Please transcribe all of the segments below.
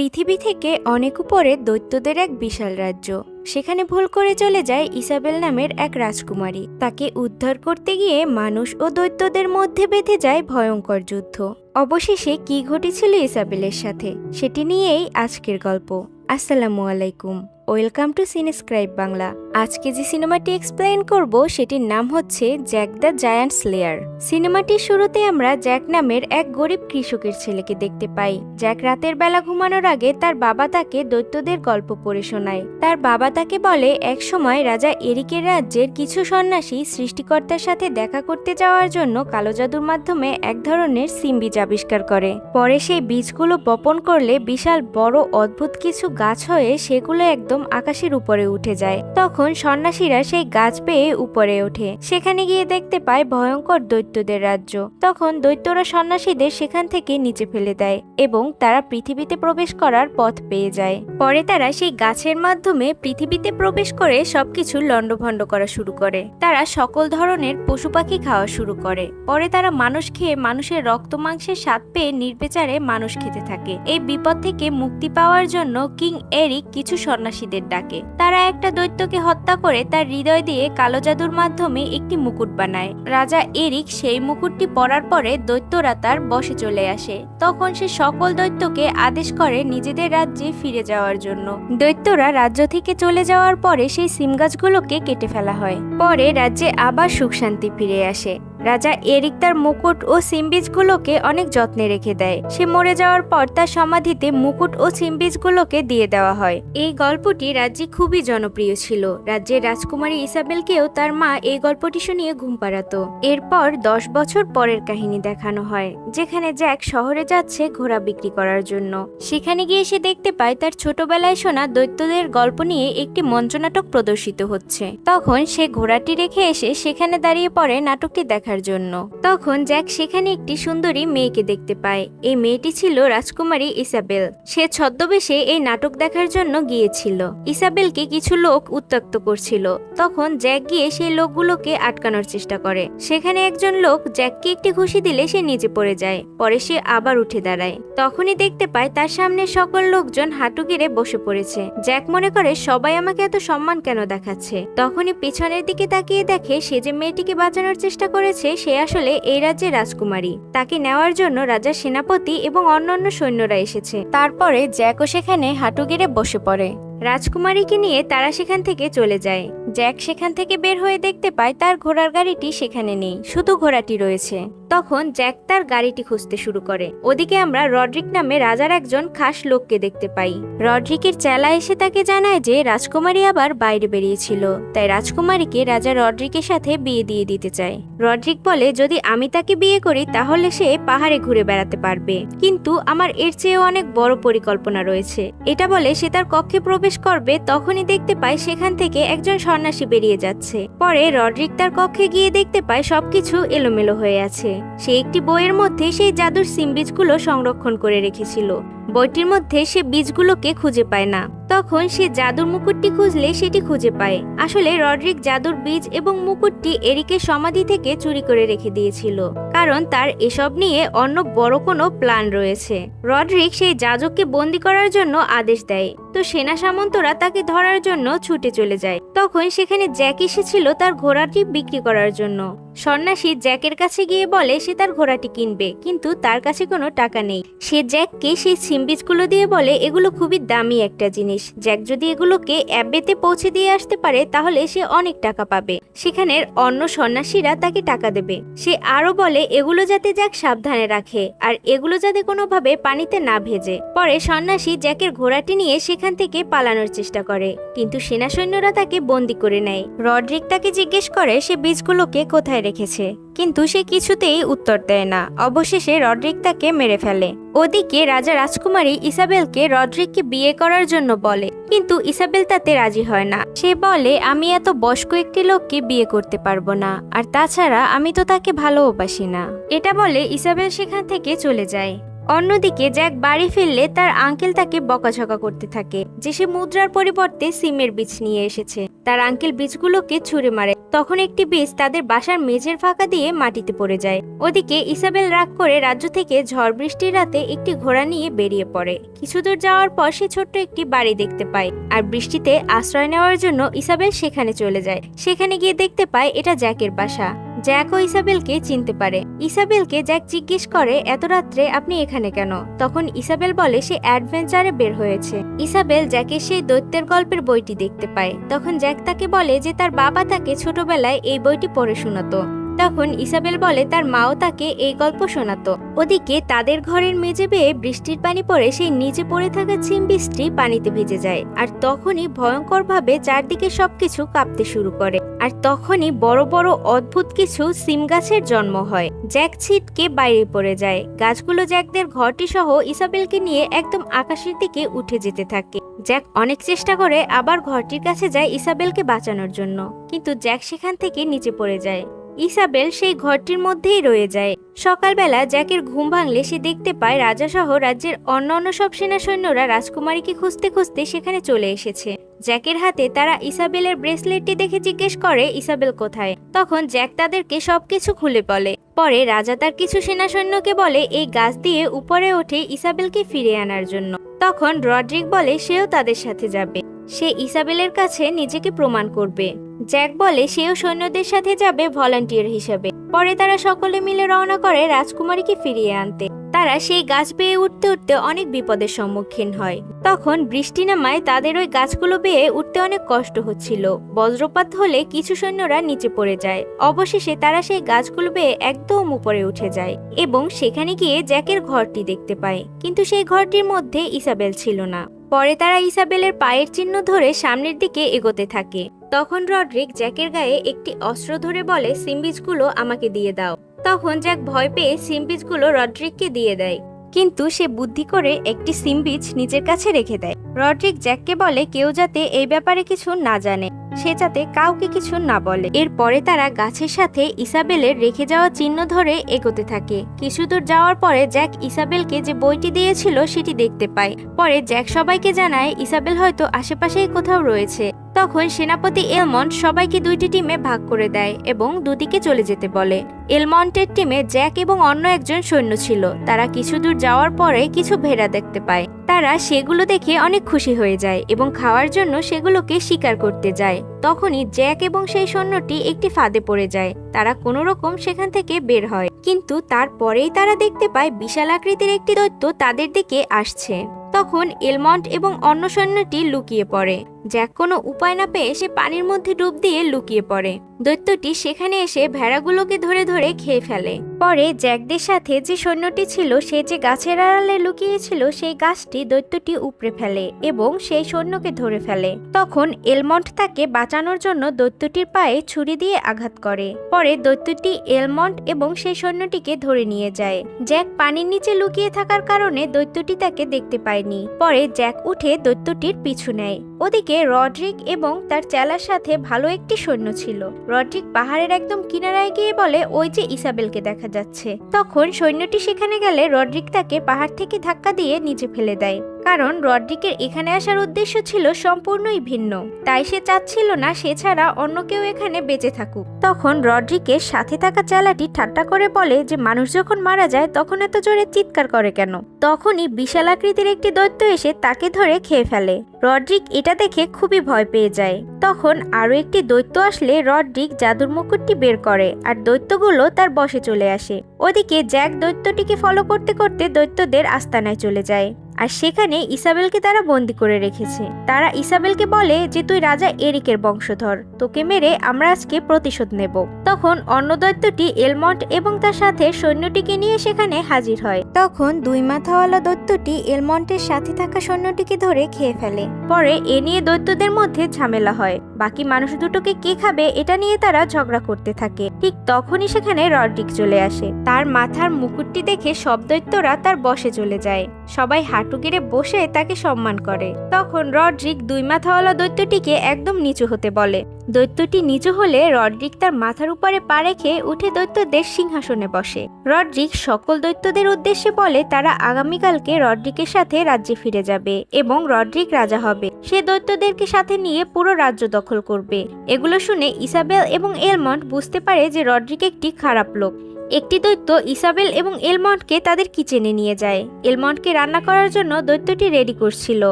পৃথিবী থেকে অনেক উপরে দৈত্যদের এক বিশাল রাজ্য। সেখানে ভুল করে চলে যায় ইসাবেল নামের এক রাজকুমারী। তাকে উদ্ধার করতে গিয়ে মানুষ ও দৈত্যদের মধ্যে বেঁধে যায় ভয়ঙ্কর যুদ্ধ। অবশেষে কি ঘটেছিল ইসাবেলের সাথে সেটি নিয়েই আজকের গল্প। আসসালামু আলাইকুম, ওয়েলকাম টু সিনেস্ক্রাইব বাংলা। আজকে যে সিনেমাটি এক্সপ্লেইন করব সেটির নাম হচ্ছে জ্যাক দ্য জায়ান্ট স্লেয়ার। সিনেমাটির শুরুতে আমরা জ্যাক নামের এক গরিব কৃষকের ছেলেকে দেখতে পাই। জ্যাক রাতের বেলা ঘুমানোর আগে তার বাবা তাকে দৈত্যদের গল্প পড়ে শোনায়। তার বাবা তাকে বলে একসময় রাজা এরিকের রাজ্যের কিছু সন্ন্যাসী সৃষ্টিকর্তার সাথে দেখা করতে যাওয়ার জন্য কালো জাদুর মাধ্যমে এক ধরনের সিম বীজ আবিষ্কার করে। পরে সেই বীজগুলো বপন করলে বিশাল বড় অদ্ভুত কিছু গাছ হয়ে সেগুলো একদম আকাশের উপরে উঠে যায়। তখন সন্ন্যাসীরা সেই গাছ পেয়ে উপরে ওঠে। সেখানে গিয়ে দেখতে পায় ভয়ঙ্কর দৈত্যদের রাজ্য। তখন দৈত্যরা সন্ন্যাসীদের সেখান থেকে নিচে ফেলে দেয় এবং তারা পৃথিবীতে প্রবেশ করার পথ পেয়ে যায়। পরে তারা সেই গাছের মাধ্যমে পৃথিবীতে প্রবেশ করে সবকিছু লণ্ডভণ্ড করা শুরু করে। তারা সকল ধরনের পশু পাখি খাওয়া শুরু করে। পরে তারা মানুষ খেয়ে মানুষের রক্ত মাংসের স্বাদ পেয়ে নির্বিচারে মানুষ খেতে থাকে। এই বিপদ থেকে মুক্তি পাওয়ার জন্য কিং এরিক কিছু সন্ন্যাসীদের ডাকে। তারা একটা দৈত্যকে হত্যা করে তার হৃদয় দিয়ে কালো জাদুর মাধ্যমে একটি মুকুট বানায়। রাজা এরিক সেই মুকুটটি পরার পরে দৈত্যরা তার বশে চলে আসে। তখন সে সকল দৈত্যকে আদেশ করে নিজেদের রাজ্যে ফিরে যাওয়ার জন্য। দৈত্যরা রাজ্য থেকে চলে যাওয়ার পরে সেই সিম গাছগুলোকে কেটে ফেলা হয়। পরে রাজ্যে আবার সুখ শান্তি ফিরে আসে। রাজা এরিক তার মুকুট ও সিমবীজগুলোকে অনেক যত্নে রেখে দেয়। সে মরে যাওয়ার পর তার সমাধিতে মুকুট ও সিমবীজগুলোকে দিয়ে দেওয়া হয়। এই গল্পটি রাজ্যে খুবই জনপ্রিয় ছিল। রাজ্যের রাজকুমারী ইসাবেলকেও তার মা এই গল্পটি শুনিয়ে ঘুম পাড়াতো। এরপর 10 বছর পরের কাহিনী দেখানো হয়, যেখানে জ্যাক শহরে যাচ্ছে ঘোড়া বিক্রি করার জন্য। সেখানে গিয়ে সে দেখতে পায় তার ছোটবেলায় শোনা দৈত্যদের গল্প নিয়ে একটি মঞ্চনাটক প্রদর্শিত হচ্ছে। তখন সে ঘোড়াটি রেখে এসে সেখানে দাঁড়িয়ে পড়ে নাটকটি দেখার জন্য। তখন জ্যাক সেখানে একটি সুন্দরী মেয়েকে দেখতে পায়। এই মেয়েটি ছিল রাজকুমারী ইসাবেল। সে ছদ্মবেশে এই নাটক দেখার জন্য গিয়েছিল। ইসাবেলকে কিছু লোক উত্ত্যক্ত করছিল। তখন জ্যাক গিয়ে সেই লোকগুলোকে আটকানোর চেষ্টা করে। সেখানে একজন লোক জ্যাককে একটি ঘুষি দিলে সে নিচে পড়ে যায়। পরে সে আবার উঠে দাঁড়ায়। তখনই দেখতে পায় তার সামনে সকল লোকজন হাঁটু গেড়ে বসে পড়েছে। জ্যাক মনে করে সবাই আমাকে এত সম্মান কেন দেখাচ্ছে। তখনই পিছনের দিকে তাকিয়ে দেখে সে যে মেয়েটিকে বাঁচানোর চেষ্টা করেছে সে আসলে এই রাজ্যের রাজকুমারী। তাকে নেওয়ার জন্য রাজার সেনাপতি এবং অন্যান্য সৈন্যরা এসেছে। তারপরে জ্যাকও সেখানে হাঁটু গেড়ে বসে পড়ে। রাজকুমারীকে নিয়ে তারা সেখান থেকে চলে যায়। জ্যাক সেখান থেকে বের হয়ে দেখতে পায় তার ঘোড়ার গাড়িটি সেখানে নেই, শুধু ঘোড়াটি রয়েছে। তখন জ্যাক তার গাড়িটি খুঁজতে শুরু করে। ওদিকে আমরা রড্রিক নামে রাজার একজন খাস লোককে দেখতে পাই। রড্রিকের চেলা এসে তাকে জানায় যে রাজকুমারী আবার বাইরে বেরিয়েছিল, তাই রাজকুমারীকে রাজা রড্রিকের সাথে বিয়ে দিয়ে দিতে চায়। রড্রিক বলে যদি আমি তাকে বিয়ে করি তাহলে সে পাহাড়ে ঘুরে বেড়াতে পারবে, কিন্তু আমার এর চেয়েও অনেক বড় পরিকল্পনা রয়েছে। এটা বলে সে তার কক্ষে প্রবেশ করবে। তখনই দেখতে পায় সেখান থেকে একজন সন্ন্যাসী বেরিয়ে যাচ্ছে। পরে রড্রিক তার কক্ষে গিয়ে দেখতে পায় সবকিছু এলোমেলো হয়ে আছে। সে একটি বইয়ের মধ্যে সেই জাদুর সিম বীজগুলো সংরক্ষণ করে রেখেছিল। বইটির মধ্যে সে বীজগুলোকে খুঁজে পায় না। তখন সে জাদুর মুকুটটি খুঁজলে সেটি খুঁজে পায়। আসলে রড্রিক জাদুর বীজ এবং মুকুটটি এরিকের সমাধি থেকে চুরি করে রেখে দিয়েছিল, কারণ তার এসব নিয়ে অন্য বড় কোনো প্ল্যান রয়েছে। রড্রিক সেই যাজককে বন্দি করার জন্য আদেশ দেয়। তো সেনা সামন্তরা তাকে ধরার জন্য ছুটে চলে যায়। তখন সেখানে জ্যাক এসেছিল তার ঘোড়াটি বিক্রি করার জন্য। সন্ন্যাসী জ্যাকের কাছে গিয়ে বলে সে তার ঘোড়াটি কিনবে, কিন্তু তার কাছে কোনো টাকা নেই। সে জ্যাককে সেই সিমবীজগুলো দিয়ে বলে এগুলো খুবই দামি একটা জিনিস। জ্যাক যদি এগুলোকে অ্যাবেতে পৌঁছে দিয়ে আসতে পারে তাহলে সে অনেক টাকা পাবে। সেখানের অন্য সন্ন্যাসীরা তাকে টাকা দেবে। সে আরো বলে এগুলো যাতে জ্যাক সাবধানে রাখে আর এগুলো যাতে কোনোভাবে পানিতে না ভেজে। পরে সন্ন্যাসী জ্যাকের ঘোড়াটি নিয়ে সেখান থেকে পালানোর চেষ্টা করে, কিন্তু সেনা সৈন্যরা তাকে বন্দি করে নেয়। রড্রিক তাকে জিজ্ঞেস করে সে বীজগুলোকে কোথায় রেখেছে, কিন্তু সে কিছুতেই উত্তর দেয় না। অবশেষে রড্রিক তাকে মেরে ফেলে। ওদিকে রাজা রাজকুমারী ইসাবেলকে রড্রিককে বিয়ে করার জন্য বলে, কিন্তু ইসাবেল তাতে রাজি হয় না। সে বলে আমি এত বয়স্ক একটি লোককে বিয়ে করতে পারবো না, আর তাছাড়া আমি তো তাকে ভালোবাসি না। এটা বলে ইসাবেল সেখান থেকে চলে যায়। অন্যদিকে জ্যাক বাড়ি ফিরলে তার আঙ্কেল তাকে বকাঝকা করতে থাকে যে সে মুদ্রার পরিবর্তে সিমের বীজ নিয়ে এসেছে। তার আঙ্কেল বীজগুলোকে ছুঁড়ে মারে, তখন একটি বীজ তাদের বাসার মেঝের ফাঁকা দিয়ে মাটিতে পড়ে যায়। ওদিকে ইসাবেল রাগ করে রাজ্য থেকে ঝড় বৃষ্টির রাতে একটি ঘোড়া নিয়ে বেরিয়ে পড়ে। কিছু দূর যাওয়ার পর সে ছোট্ট একটি বাড়ি দেখতে পায়, আর বৃষ্টিতে আশ্রয় নেওয়ার জন্য ইসাবেল সেখানে চলে যায়। সেখানে গিয়ে দেখতে পায় এটা জ্যাকের বাসা। জ্যাক ও ইসাবেলকে চিনতে পারে। ইসাবেলকে জ্যাক জিজ্ঞেস করে, এত রাত্রে আপনি এখানে কেন? তখন ইসাবেল বলে সে অ্যাডভেঞ্চারে বের হয়েছে। ইসাবেল জ্যাকের সেই দৈত্যের গল্পের বইটি দেখতে পায়। তখন জ্যাক তাকে বলে যে তার বাবা তাকে ছোটবেলায় এই বইটি পড়ে শোনাতো। তখন ইসাবেল বলে তার মাও তাকে এই গল্প শোনাতো। ওদিকে তাদের ঘরের মেঝে বেয়ে বৃষ্টির পানি পড়ে সেই নিচে পড়ে থাকা সিম বীজটি পানিতে ভিজে যায়। আর তখনই ভয়ঙ্করভাবে চারদিকে সবকিছু কাঁপতে শুরু করে। আর তখনই বড় বড় অদ্ভুত কিছু সিম গাছের জন্ম হয়। জ্যাক ছিটকে বাইরে পড়ে যায়। গাছগুলো জ্যাকদের ঘরটি সহ ইসাবেলকে নিয়ে একদম আকাশের দিকে উঠে যেতে থাকে। জ্যাক অনেক চেষ্টা করে আবার ঘরটির কাছে যায় ইসাবেলকে বাঁচানোর জন্য, কিন্তু জ্যাক সেখান থেকে নিচে পড়ে যায়। ইসাবেল সেই ঘরটির মধ্যেই রয়ে যায়। সকালবেলা জ্যাকের ঘুম ভাঙলে সে দেখতে পায় রাজা সহ রাজ্যের অন্যান্য সব সেনা সৈন্যরা রাজকুমারীকে খুঁজতে খুঁজতে সেখানে চলে এসেছে। জ্যাকের হাতে তারা ইসাবেলের ব্রেসলেটটি দেখে জিজ্ঞেস করে ইসাবেল কোথায়। তখন জ্যাক তাদেরকে সবকিছু খুলে বলে। পরে রাজা তার কিছু সেনা সৈন্যকে বলে এই গাছ দিয়ে উপরে ওঠে ইসাবেলকে ফিরিয়ে আনার জন্য। তখন রড্রিক বলে সেও তাদের সাথে যাবে, সে ইসাবেলের কাছে নিজেকে প্রমাণ করবে। জ্যাক বলে সেও সৈন্যদের সাথে যাবে ভলান্টিয়ার হিসেবে। পরে তারা সকলে মিলে রওনা করে রাজকুমারীকে ফিরিয়ে আনতে। তারা সেই গাছ বেয়ে উঠতে উঠতে অনেক বিপদের সম্মুখীন হয়। তখন বৃষ্টি নামায় তাদের ওই গাছগুলো বেয়ে উঠতে অনেক কষ্ট হচ্ছিল। বজ্রপাত হলে কিছু সৈন্যরা নিচে পড়ে যায়। অবশেষে তারা সেই গাছগুলো বেয়ে একদম উপরে উঠে যায় এবং সেখানে গিয়ে জ্যাকের ঘরটি দেখতে পায়, কিন্তু সেই ঘরটির মধ্যে ইসাবেল ছিল না। পরে তারা ইসাবেলের পায়ের চিহ্ন ধরে সামনের দিকে এগোতে থাকে। তখন রড্রিক জ্যাকের গায়ে একটি অস্ত্র ধরে বলে সিমবিজগুলো আমাকে দিয়ে দাও। তখন জ্যাক ভয় পেয়ে সিমবিজগুলো রড্রিককে দিয়ে দেয়, কিন্তু সে বুদ্ধি করে একটি সিমবিজ নিজের কাছে রেখে দেয়। রড্রিক জ্যাককে বলে কেউ যাতে এই ব্যাপারে কিছু না জানে, সে যাতে কাউকে কিছু না বলে। এরপরে তারা গাছের সাথে ইসাবেলের রেখে যাওয়া চিহ্ন ধরে এগোতে থাকে। কিছু দূর যাওয়ার পরে জ্যাক ইসাবেলকে যে বইটি দিয়েছিল সেটি দেখতে পায়। পরে জ্যাক সবাইকে জানায় ইসাবেল হয়তো আশেপাশেই কোথাও রয়েছে। তখন সেনাপতি এলমন্ট সবাইকে দুইটি টিমে ভাগ করে দেয় এবং দুদিকে চলে যেতে বলে। এলমন্টের টিমে জ্যাক এবং অন্য একজন সৈন্য ছিল। তারা কিছু দূর যাওয়ার পরে কিছু ভেড়া দেখতে পায়। তারা সেগুলো দেখে অনেক খুশি হয়ে যায় এবং খাওয়ার জন্য সেগুলোকে শিকার করতে যায়। তখনই জ্যাক এবং সেই সৈন্যটি একটি ফাঁদে পড়ে যায়। তারা কোনো রকম সেখান থেকে বের হয়, কিন্তু তারপরেই তারা দেখতে পায় বিশাল আকৃতির একটি দৈত্য তাদের দিকে আসছে। তখন এলমন্ট এবং অন্য সৈন্যটি লুকিয়ে পড়ে। জ্যাক কোনো উপায় না পেয়ে সে পানির মধ্যে ডুব দিয়ে লুকিয়ে পড়ে। দৈত্যটি সেখানে এসে ভেড়াগুলোকে ধরে ধরে খেয়ে ফেলে। পরে জ্যাকদের সাথে যে সৈন্যটি ছিল সে যে গাছের আড়ালে লুকিয়েছিল সেই গাছটি দৈত্যটি উপড়ে ফেলে এবং সেই সৈন্যকে ধরে ফেলে। তখন এলমন্ট তাকে বাঁচানোর জন্য দৈত্যটির পায়ে ছুরি দিয়ে আঘাত করে। পরে দৈত্যটি এলমন্ট এবং সেই সৈন্যটিকে ধরে নিয়ে যায়। জ্যাক পানির নিচে লুকিয়ে থাকার কারণে দৈত্যটি তাকে দেখতে পায়নি। পরে জ্যাক উঠে দৈত্যটির পিছু নেয়। ওদিকে রড্রিক এবং তার চেলার সাথে ভালো একটি সৈন্য ছিল। রড্রিক পাহাড়ের একদম কিনারায় গিয়ে বলে ওই যে ইসাবেলকে দেখা যাচ্ছে। তখন সৈন্যটি সেখানে গেলে রড্রিক তাকে পাহাড় থেকে ধাক্কা দিয়ে নিচে ফেলে দেয়, কারণ রড্রিকের এখানে আসার উদ্দেশ্য ছিল সম্পূর্ণই ভিন্ন। তাই সে চাচ্ছিল না সে ছাড়া অন্য কেউ এখানে বেঁচে থাকুক। তখন রড্রিকের সাথে থাকা চেলাটি ঠাট্টা করে বলে যে মানুষ যখন মারা যায় তখন এত জোরে চিৎকার করে কেন। তখনই বিশাল আকৃতির একটি দৈত্য এসে তাকে ধরে খেয়ে ফেলে। রড্রিক এটা দেখে খুবই ভয় পেয়ে যায়। তখন আরো একটি দৈত্য আসলে রড্রিক জাদুর মুকুটটি বের করে আর দৈত্যগুলো তার বশে চলে আসে। ওদিকে জ্যাক দৈত্যটিকে ফলো করতে করতে দৈত্যদের আস্তানায় চলে যায়, আর সেখানে ইসাবেলকে তারা বন্দি করে রেখেছে। তারা ইসাবেলকে বলে যে তুই রাজা এরিকের বংশধর, তোকে মেরে আমরা আজকে প্রতিশোধ নেব। তখন অন্য দৈত্যটি এলমন্ট এবং তার সাথে সৈন্যটিকে নিয়ে সেখানে হাজির হয়। তখন দুই মাথাওয়ালা দৈত্যটি এলমন্টের সাথে থাকা সৈন্যটিকে ধরে খেয়ে ফেলে। পরে এ নিয়ে দৈত্যদের মধ্যে ঝামেলা হয়। বাকি মানুষ দুটোকে কে খাবে এটা নিয়ে তারা ঝগড়া করতে থাকে। ঠিক তখনই সেখানে রড্রিক চলে আসে। তার মাথার মুকুটটি দেখে সব দৈত্যরা তার বশে চলে যায়। সবাই হাঁটতে হাঁটু গেড়ে বসে তাকে সম্মান করে। তখন রড্রিক দুই মাথাওয়ালা দৈত্যটিকে একদম নিচু হতে বলে। দৈত্যটি নিচু হলে রড্রিক তার মাথার উপরে পা রেখে উঠে দৈত্যদের সিংহাসনে বসে। রড্রিক সকল দৈত্যদের উদ্দেশ্যে বলে তারা আগামীকালকে রড্রিকের সাথে রাজ্যে ফিরে যাবে এবং রড্রিক রাজা হবে। সে দৈত্যদেরকে সাথে নিয়ে পুরো রাজ্য দখল করবে। এগুলো শুনে ইসাবেল এবং এলমন্ট বুঝতে পারে যে রড্রিক একটি খারাপ লোক। একটি দৈত্য ইসাবেল এবং এলমন্টকে তাদের কিচেনে নিয়ে যায়। এলমন্টকে রান্না করার জন্য দৈত্যটি রেডি করছিল।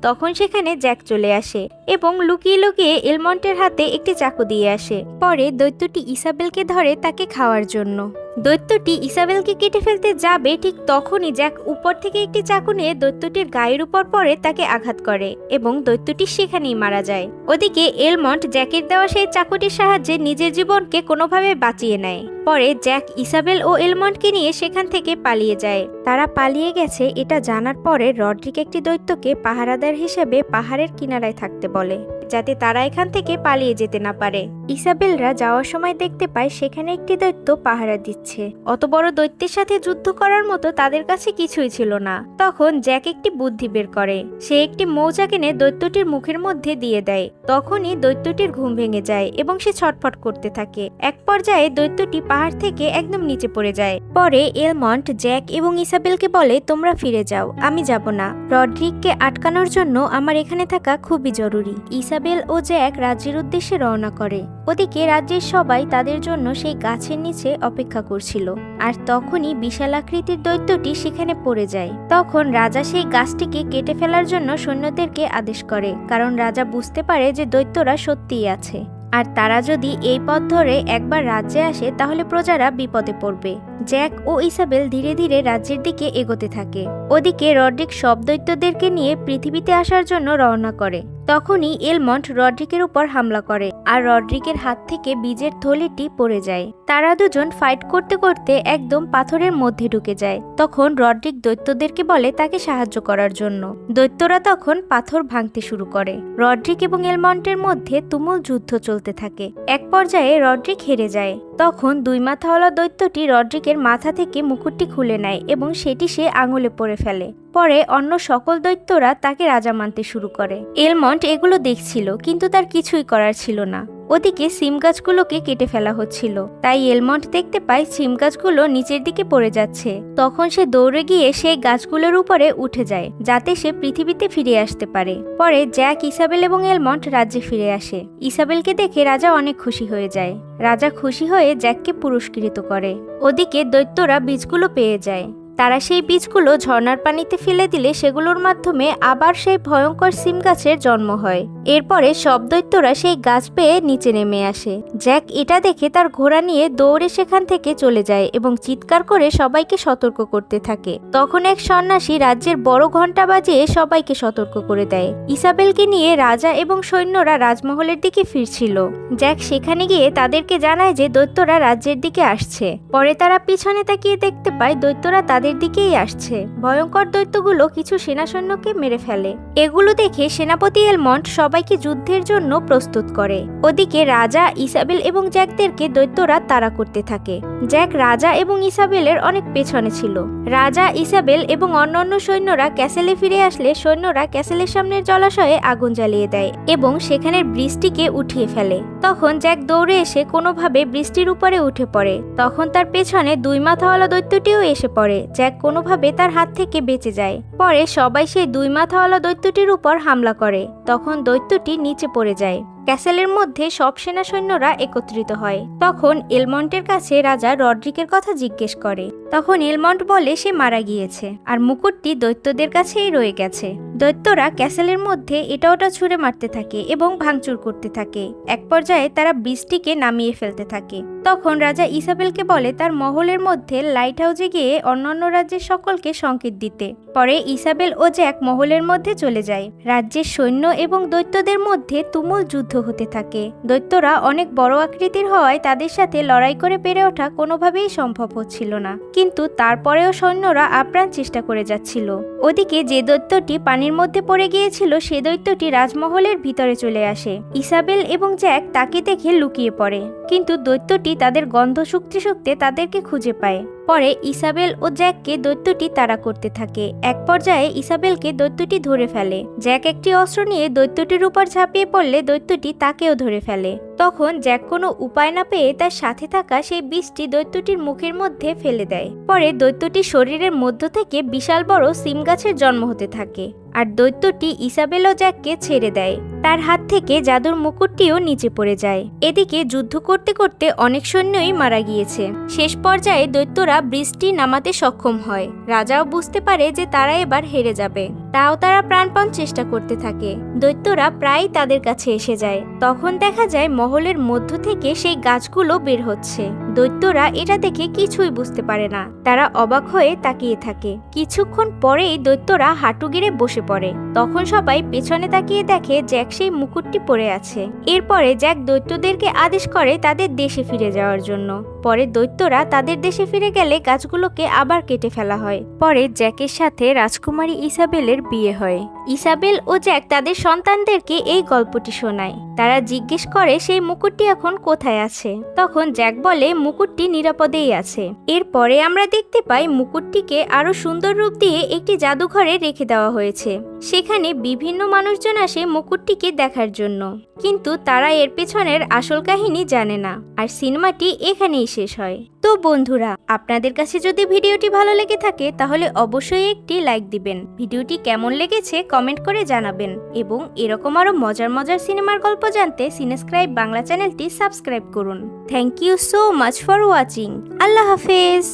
তখন সেখানে জ্যাক চলে আসে এবং লুকিয়ে লুকিয়ে এলমন্টের হাতে একটি চাকু দিয়ে আসে। পরে দৈত্যটি ইসাবেলকে ধরে তাকে খাওয়ার জন্য। দৈত্যটি ইসাবেলকে কেটে ফেলতে যাবে, ঠিক তখনই জ্যাক উপর থেকে একটি চাকু নিয়ে দৈত্যটির গায়ের উপর পড়ে তাকে আঘাত করে এবং দৈত্যটি সেখানেই মারা যায়। ওদিকে এলমন্ট জ্যাকের দেওয়া সেই চাকুটির সাহায্যে নিজের জীবনকে কোনোভাবে বাঁচিয়ে নেয়। পরে জ্যাক ইসাবেল ও এলমন্টকে নিয়ে সেখান থেকে পালিয়ে যায়। তারা পালিয়ে গেছে এটা জানার পরে রড্রিক একটি দৈত্যকে পাহারাদার হিসেবে পাহাড়ের কিনারায় থাকতে বলে, যাতে তারা এখান থেকে পালিয়ে যেতে না পারে। ইসাবেলরা যাওয়ার সময় দেখতে পায় সেখানে একটি দৈত্য পাহারা দিচ্ছে। অত বড় দৈত্যের সাথে যুদ্ধ করার মতো তাদের কাছে কিছুই ছিল না। তখন জ্যাক একটি বুদ্ধি বের করে। সে একটি মৌচাক এনে দৈত্যটির মুখের মধ্যে দিয়ে দেয়। তখনই দৈত্যটির ঘুম ভেঙে যায় এবং সে ছটফট করতে থাকে। এক পর্যায়ে দৈত্যটি পাহাড় থেকে একদম নিচে পড়ে যায়। পরে এলমন্ট জ্যাক এবং ইসাবেলকে বলে, তোমরা ফিরে যাও, আমি যাব না। রড্রিককে আটকানোর জন্য আমার এখানে থাকা খুবই জরুরি। ইসাবেল ও জ্যাক রাজ্যের উদ্দেশ্যে রওনা করে। ওদিকে রাজ্যের সবাই তাদের জন্য সেই গাছের নিচে অপেক্ষা করছিল। আর তখনই বিশাল আকৃতির দৈত্যটি সেখানে পড়ে যায়। তখন রাজা সেই গাছটিকে কেটে ফেলার জন্য সৈন্যদেরকে আদেশ করে, কারণ রাজা বুঝতে পারে যে দৈত্যরা সত্যিই আছে, আর তারা যদি এই পথ ধরে একবার রাজ্যে আসে তাহলে প্রজারা বিপদে পড়বে। জ্যাক ও ইসাবেল ধীরে ধীরে রাজ্যের দিকে এগোতে থাকে। ওদিকে রড্রিক সব দৈত্যদেরকে নিয়ে পৃথিবীতে আসার জন্য রওনা করে। তখনই এলমন্ট রড্রিকের উপর হামলা করে আর রড্রিকের হাত থেকে বীজের থলিটি পড়ে যায়। তারা দুজন ফাইট করতে করতে একদম পাথরের মধ্যে ঢুকে যায়। তখন রড্রিক দৈত্যদেরকে বলে তাকে সাহায্য করার জন্য। দৈত্যরা তখন পাথর ভাঙতে শুরু করে। রড্রিক এবং এলমন্টের মধ্যে তুমুল যুদ্ধ চলতে থাকে। এক পর্যায়ে রড্রিক হেরে যায়। তখন দুই মাথাওয়ালা দৈত্যটি রড্রিকের মাথা থেকে মুকুটটি খুলে নেয় এবং সেটি সে আঙুলে পরে ফেলে। পরে অন্য সকল দৈত্যরা তাকে রাজা মানতে শুরু করে। এলমন্ট এগুলো দেখছিল, কিন্তু তার কিছুই করার ছিল না। ওদিকে সিম গাছগুলোকে কেটে ফেলা হচ্ছিল। তাই এলমন্ট দেখতে পায় সিম গাছগুলো নিচের দিকে পড়ে যাচ্ছে। তখন সে দৌড়ে গিয়ে সেই গাছগুলোর উপরে উঠে যায়, যাতে সে পৃথিবীতে ফিরে আসতে পারে। পরে জ্যাক, ইসাবেল এবং এলমন্ট রাজ্যে ফিরে আসে। ইসাবেলকে দেখে রাজা অনেক খুশি হয়ে যায়। রাজা খুশি হয়ে জ্যাককে পুরস্কৃত করে। ওদিকে দৈত্যরা বীজগুলো পেয়ে যায়। তারা সেই বীজগুলো ঝর্ণার পানিতে ফেলে দিলে সেগুলোর মাধ্যমে আবার সেই ভয়ঙ্কর সিম গাছের জন্ম হয়। এরপরে সব দৈত্যরা সেই গাছ পেয়ে নিচে নেমে আসে। জ্যাক এটা দেখে তার ঘোড়া নিয়ে দৌড়ে সেখান থেকে চলে যায় এবং চিৎকার করে সবাইকে সতর্ক করতে থাকে। তখন এক সন্ন্যাসী রাজ্যের বড় ঘন্টা বাজিয়ে সবাইকে সতর্ক করে দেয়। ইসাবেলকে নিয়ে রাজা এবং সৈন্যরা রাজমহলের দিকে ফিরছিল। জ্যাক সেখানে গিয়ে তাদেরকে জানায় যে দৈত্যরা রাজ্যের দিকে আসছে। পরে তারা পিছনে তাকিয়ে দেখতে পায় দৈত্যরা তাদের দিকেই আসছে। ভয়ঙ্কর দৈত্যগুলো কিছু সেনা সৈন্যকে মেরে ফেলে। এগুলো দেখে সেনাপতি এলমন্ট সবাইকে যুদ্ধের জন্য প্রস্তুত করে। ওদিকে রাজা, ইসাবেল এবং জ্যাকদেরকে দৈত্যরা তাড়া করতে থাকে। জ্যাক রাজা এবং ইসাবেলের অনেক পেছনে ছিল। রাজা, ইসাবেল এবং অন্যান্য সৈন্যরা ক্যাসেলে ফিরে আসলে সৈন্যরা ক্যাসেলের সামনের জলাশয়ে আগুন জ্বালিয়ে দেয় এবং সেখানের ব্রিজটিকে উঠিয়ে ফেলে। তখন জ্যাক দৌড়ে এসে কোনোভাবে ব্রিজটির উপরে উঠে পড়ে। তখন তার পেছনে দুই মাথাওয়ালা দৈত্যটিও এসে পড়ে। জ্যাক কোনোভাবে তার হাত থেকে বেঁচে যায়। পরে সবাই সেই দুই মাথাওয়ালা দৈত্যটির উপর হামলা করে। তখন দৈত্যটি নিচে পড়ে যায়। ক্যাসেলের মধ্যে সব সেনা সৈন্যরা একত্রিত হয়। তখন এলমন্টের কাছে রাজা রড্রিকের কথা জিজ্ঞেস করে। তখন এলমন্ট বলে সে মারা গিয়েছে আর মুকুটটি দৈত্যদের কাছেই রয়ে গেছে। দৈত্যরা ক্যাসেলের মধ্যে এটা ওটা ছুঁড়ে মারতে থাকে এবং ভাঙচুর করতে থাকে। এক পর্যায়ে তারা ব্রিজটিকে নামিয়ে ফেলতে থাকে। তখন রাজা ইসাবেলকে বলে তার মহলের মধ্যে লাইট হাউসে গিয়ে অন্যান্য রাজ্যের সকলকে সংকেত দিতে। পরে ইসাবেল ও জ্যাক মহলের মধ্যে চলে যায়। রাজ্যের সৈন্য এবং দৈত্যদের মধ্যে তুমুল যুদ্ধ হতে থাকে। দৈত্যরা অনেক বড় আকৃতির হওয়ায় তাদের সাথে লড়াই করে পেরে ওঠা কোনোভাবেই সম্ভব হচ্ছিল না, কিন্তু তারপরেও সৈন্যরা আপ্রাণ চেষ্টা করে যাচ্ছিল। ওদিকে যে দৈত্যটি পানির মধ্যে পড়ে গিয়েছিল সে দৈত্যটি রাজমহলের ভিতরে চলে আসে। ইসাবেল এবং জ্যাক তাকে দেখে লুকিয়ে পড়ে, কিন্তু দৈত্যটি তাদের গন্ধ শুকতে শুকতে তাদেরকে খুঁজে পায়। পরে ইসাবেল ও জ্যাককে দৈত্যটি তাড়া করতে থাকে। এক পর্যায়ে ইসাবেলকে দৈত্যটি ধরে ফেলে। জ্যাক একটি অস্ত্র নিয়ে দৈত্যটির উপর ঝাঁপিয়ে পড়লে দৈত্যটি তাকেও ধরে ফেলে। তখন জ্যাক কোনো উপায় না পেয়ে তার সাথে থাকা সেই বিষটি দৈত্যটির মুখের মধ্যে ফেলে দেয়। পরে দৈত্যটির শরীরের মধ্য থেকে বিশাল বড় সিম গাছের জন্ম হতে থাকে, আর দৈত্যটি ইসাবেল ও জ্যাককে ছেড়ে দেয়। তার হাত থেকে জাদুর মুকুটটিও নিচে পড়ে যায়। এদিকে যুদ্ধ করতে করতে অনেক সৈন্যই মারা গিয়েছে। শেষ পর্যায়ে দৈত্যরা বৃষ্টি নামাতে সক্ষম হয়। রাজাও বুঝতে পারে যে তারা এবার হেরে যাবে, তাও তারা প্রাণপণ চেষ্টা করতে থাকে। দৈত্যরা প্রায় তাদের কাছে এসে যায়। তখন দেখা যায় মহলের মধ্য থেকে সেই গাছগুলো বের হচ্ছে। দৈত্যরা এটা দেখে কিছুই বুঝতে পারে না, তারা অবাক হয়ে তাকিয়ে থাকে। কিছুক্ষণ পরেই দৈত্যরা হাঁটু গেড়ে বসে পড়ে। তখন সবাই পেছনে তাকিয়ে দেখে জ্যাক সেই মুকুটটি পরে আছে। এরপরে জ্যাক দৈত্যদেরকে আদেশ করে তাদের দেশে ফিরে যাওয়ার জন্য। পরে দৈত্যরা তাদের দেশে ফিরে গেলে গাছগুলোকে আবার কেটে ফেলা হয়। পরে জ্যাকের সাথে রাজকুমারী ইসাবেলের বিয়ে হয়। ইসাবেল ও জ্যাক তাদের সন্তানদেরকে এই গল্পটি শোনায়। তারা জিজ্ঞেস করে সেই মুকুটটি এখন কোথায় আছে। তখন জ্যাক বলে মুকুটটি নিরাপদেই আছে। এরপরে আমরা দেখতে পাই মুকুটটিকে আরো সুন্দর রূপ দিয়ে একটি জাদুঘরে রেখে দেওয়া হয়েছে। সেখানে বিভিন্ন মানুষজন আসে মুকুটটিকে দেখার জন্য, কিন্তু তারা এর পেছনের আসল কাহিনী জানে না। আর সিনেমাটি এখানেই শেষ হয়। তো বন্ধুরা, আপনাদের কাছে যদি ভিডিওটি ভালো লেগে থাকে তাহলে অবশ্যই একটি লাইক দিবেন। ভিডিওটি কেমন লেগেছে কমেন্ট করে জানাবেন, এবং এরকম আরো মজার মজার সিনেমার গল্প জানতে সিনেস্ক্রাইব বাংলা চ্যানেলটি সাবস্ক্রাইব করুন। Thank you so much for watching. আল্লাহ হাফেজ।